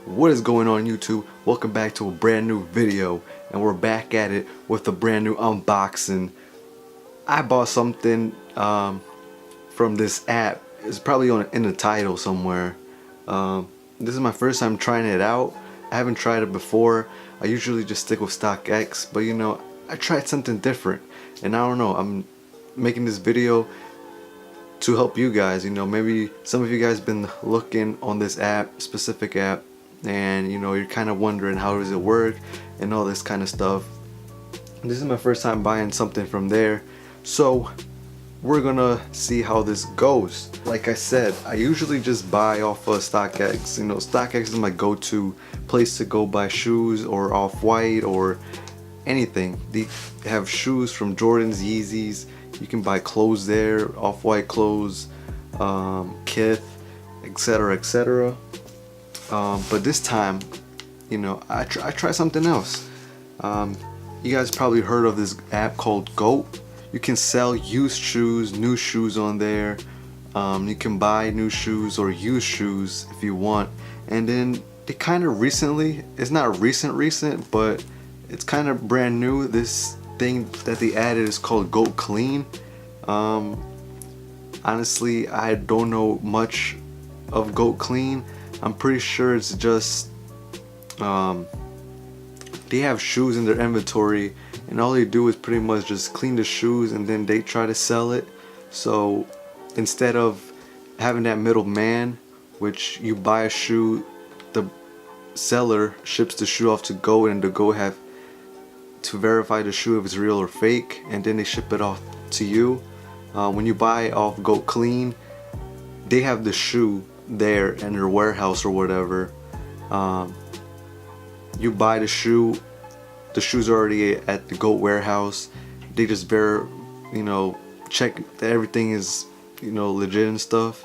What is going on, YouTube? Welcome back to a brand new video, and we're back at it with a brand new unboxing. I bought something from this app. It's probably in the title somewhere. This is my first time trying it out. I haven't tried it before. I usually just stick with StockX, but you know, I tried something different, and I don't know, I'm making this video to help you guys. You know, maybe some of you guys been looking on this specific app, and you know, you're kind of wondering how does it work and all this kind of stuff. This is my first time buying something from there, so we're gonna see how this goes. Like I said, I usually just buy off of StockX. You know, StockX is my go-to place to go buy shoes or Off-White or anything. They have shoes from Jordans, Yeezys. You can buy clothes there, Off-White clothes, Kith, etc., etc. But this time, you know, I try something else. You guys probably heard of this app called GOAT. You can sell used shoes, new shoes on there. You can buy new shoes or used shoes if you want. And then it kind of recently, it's not recent, but it's kind of brand new. This thing that they added is called GOAT Clean. Honestly, I don't know much of GOAT Clean. I'm pretty sure it's just they have shoes in their inventory, and all they do is pretty much just clean the shoes and then they try to sell it. So instead of having that middleman, which you buy a shoe, the seller ships the shoe off to GOAT, and the GOAT have to verify the shoe if it's real or fake, and then they ship it off to you. When you buy off GOAT Clean, they have the shoe there in their warehouse or whatever. You buy the shoe, the shoe's already at the GOAT warehouse. They just check that everything is, you know, legit and stuff,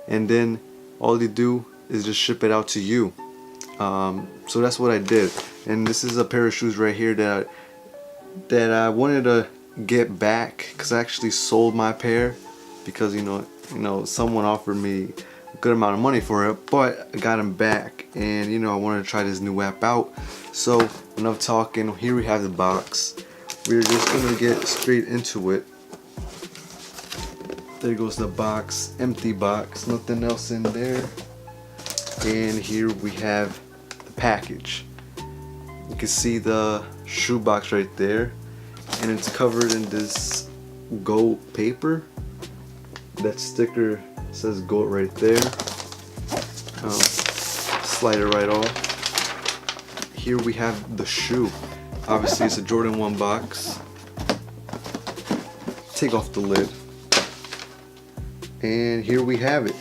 and then all they do is just ship it out to you. So that's what I did, and this is a pair of shoes right here that I wanted to get back, because I actually sold my pair because you know someone offered me a good amount of money for it, but I got them back, and you know, I wanted to try this new app out. So enough talking, here we have the box. We're just gonna get straight into it. There goes the box, empty box, nothing else in there. And here we have the package. You can see the shoe box right there, and it's covered in this GOAT paper. That sticker says GOAT right there. Slide it right off. Here we have the shoe. Obviously it's a Jordan 1 box. Take off the lid, and here we have it.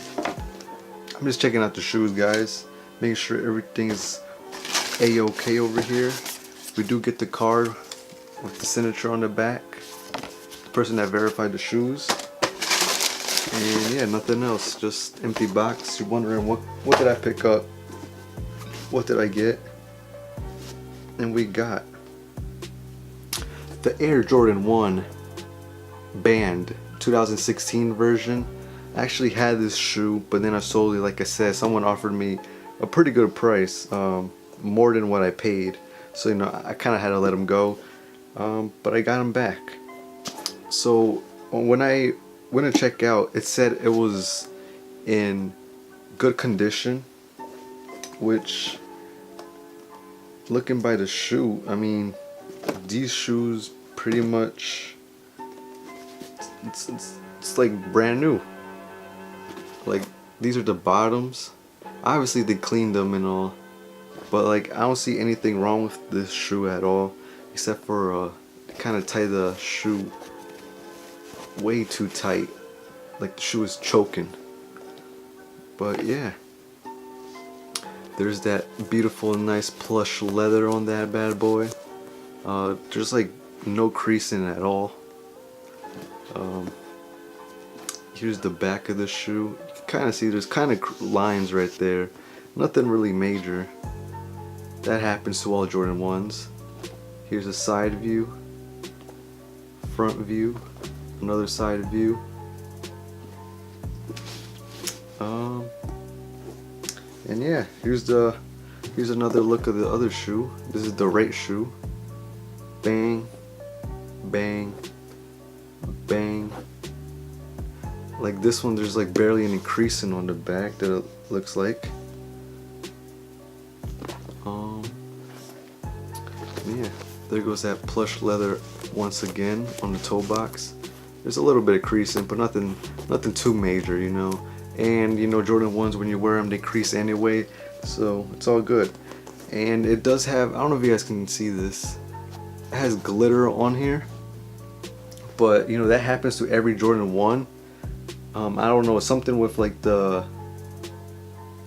I'm just checking out the shoes, guys, making sure everything is a-okay over here. We do get the card with the signature on the back, the person that verified the shoes. And yeah, nothing else, just empty box. You're wondering what did I pick up, what did I get? And we got the Air Jordan 1 Band 2016 version. I actually had this shoe, but then I sold it. Like I said, someone offered me a pretty good price, more than what I paid. So you know, I kind of had to let them go, but I got them back. So when I went to check out, it said it was in good condition, which, looking by the shoe, I mean, these shoes pretty much, it's like brand new. Like, these are the bottoms. Obviously they cleaned them and all, but like, I don't see anything wrong with this shoe at all, except for kind of tie the shoe way too tight, like the shoe is choking. But yeah, there's that beautiful nice plush leather on that bad boy. There's like no creasing at all. Here's the back of the shoe. You can kind of see there's kind of lines right there. Nothing really major. That happens to all Jordan 1s. Here's a side view, front view, another side view. And yeah, here's the Here's another look of the other shoe. This is the right shoe. Bang, bang, bang. Like this one, there's like barely any creasing on the back that it looks like. Yeah, there goes that plush leather once again on the toe box. There's a little bit of creasing, but nothing too major, you know. And you know, Jordan 1s, when you wear them, they crease anyway, so it's all good. And it does have, I don't know if you guys can see this, it has glitter on here, but you know, that happens to every Jordan 1. I don't know, something with like the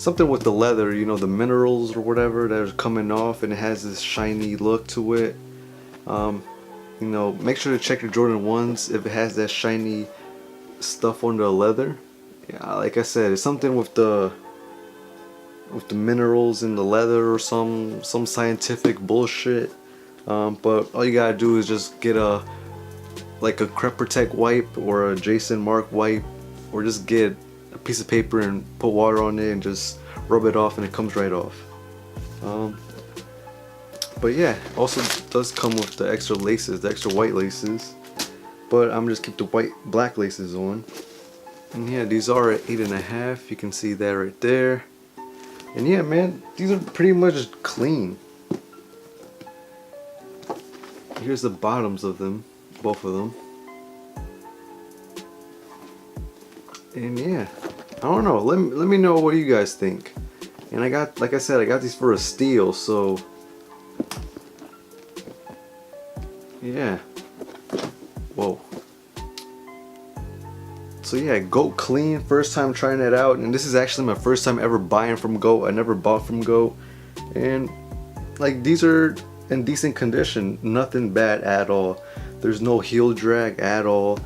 leather, you know, the minerals or whatever that are coming off, and it has this shiny look to it. You know, make sure to check your Jordan 1s if it has that shiny stuff on the leather. Yeah, like I said, it's something with the minerals in the leather or some scientific bullshit. But all you gotta do is just get like a Crep Protect wipe or a Jason Mark wipe, or just get a piece of paper and put water on it and just rub it off, and it comes right off. But yeah, also does come with the extra laces, the extra white laces. But I'm just keep the black laces on. And yeah, these are at 8.5. You can see that right there. And yeah, man, these are pretty much clean. Here's the bottoms of them, both of them. And yeah, I don't know. Let me know what you guys think. And I got, like I said, I got these for a steal, so yeah. Whoa. So yeah, GOAT clean, first time trying it out, and this is actually my first time ever buying from GOAT. I never bought from GOAT, and like these are in decent condition, nothing bad at all. There's no heel drag at all.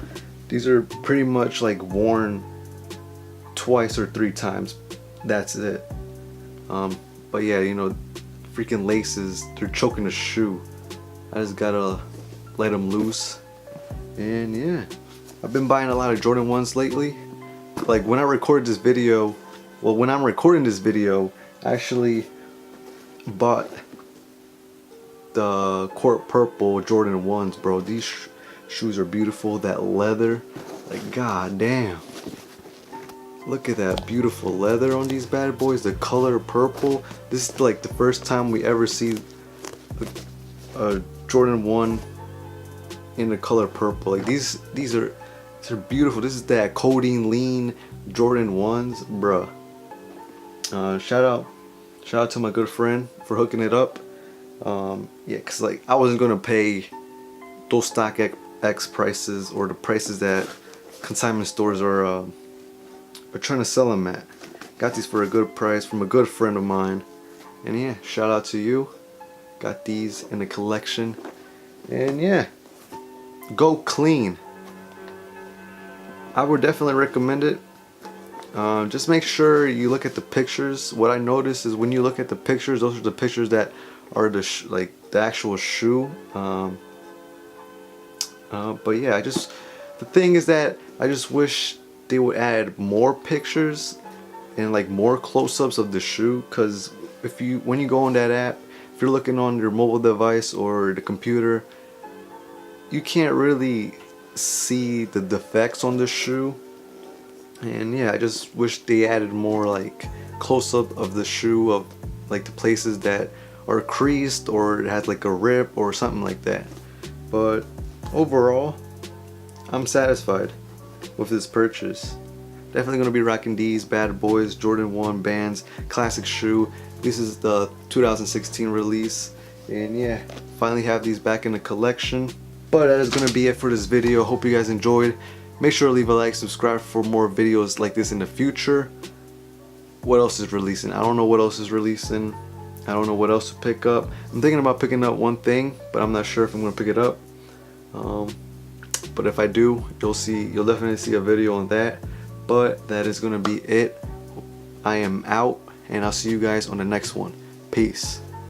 These are pretty much like worn twice or 3 times. That's it. But yeah, you know, freaking laces, they're choking the shoe. I just gotta let them loose. And yeah, I've been buying a lot of Jordan 1s lately. Like when I recorded this video, well, when I'm recording this video, I actually bought the Court Purple Jordan 1s, bro. These shoes are beautiful. That leather, like god damn. Look at that beautiful leather on these bad boys. The color purple. This is like the first time we ever see a Jordan 1 in the color purple. Like these are beautiful. This is that codeine lean Jordan 1s, bruh. Shout out to my good friend for hooking it up. Yeah, cause like I wasn't gonna pay those StockX prices, or the prices that consignment stores are trying to sell them at. Got these for a good price from a good friend of mine, and yeah, shout out to you. Got these in the collection, and yeah, go clean. I would definitely recommend it. Just make sure you look at the pictures. What I noticed is when you look at the pictures, those are the pictures that are the the actual shoe. But yeah, the thing is that I just wish they would add more pictures and like more close-ups of the shoe, because when you go on that app, if you're looking on your mobile device or the computer, you can't really see the defects on the shoe. And yeah, I just wish they added more like close-up of the shoe, of like the places that are creased or it has like a rip or something like that. But overall, I'm satisfied with this purchase. Definitely gonna be rocking these bad boys, Jordan 1 bands, classic shoe. This is the 2016 release, and yeah, finally have these back in the collection. But that is gonna be it for this video. Hope you guys enjoyed. Make sure to leave a like, subscribe for more videos like this in the future. What else is releasing? I don't know what else is releasing. I don't know what else to pick up. I'm thinking about picking up one thing, but I'm not sure if I'm gonna pick it up. But if I do, you'll definitely see a video on that. But that is gonna be it. I am out, and I'll see you guys on the next one. Peace.